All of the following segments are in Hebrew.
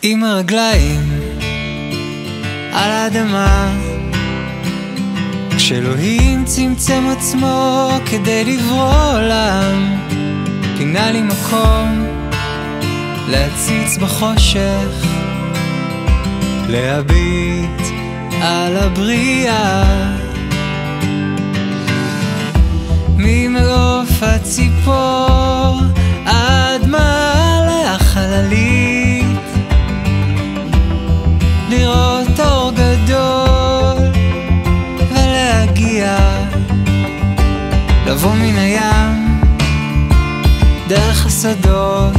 עם הרגליים על האדמה, כשאלוהים צמצם עצמו כדי לברוא עולם, פינה לי מקום להציץ בחושך, להביט על הבריאה. ממעוף הציפור עד מעלה החללית, לראות אור גדול ולהגיע, לבוא מן הים דרך השדות,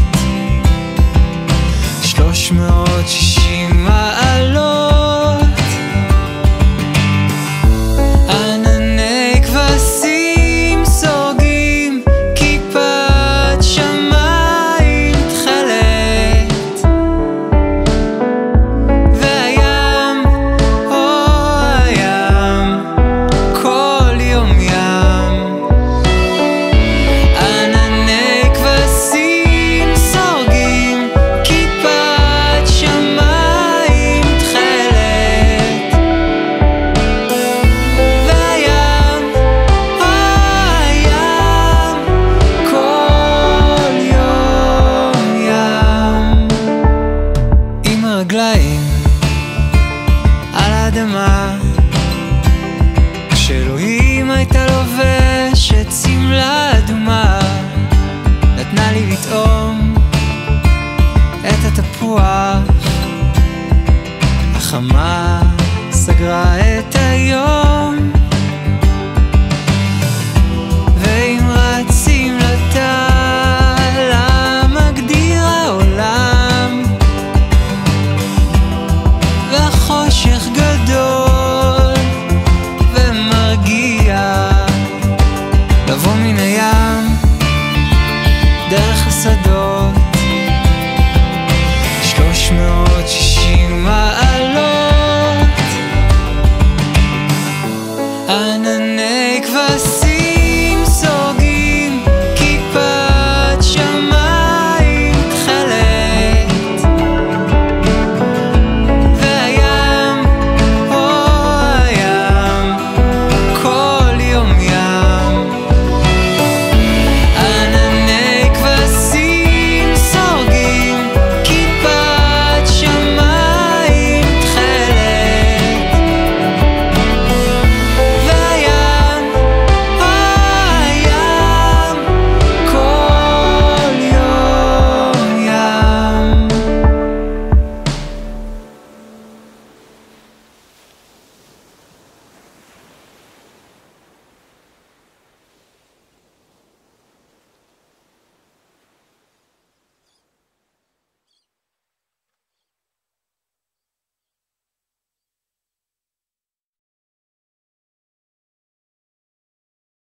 360 מעלות, ענני כבשים סורגים, כיפת שמיים תכלת, והים, הים, כל יום ים, ענני כבשים סורגים, כיפת שמיים תכלת, והים, הים, כל יום ים. עם הרגליים על האדמה, כשאלוהים הייתה לובשת שמלה אדומה, נתנה לי לטעום את התפוח החמה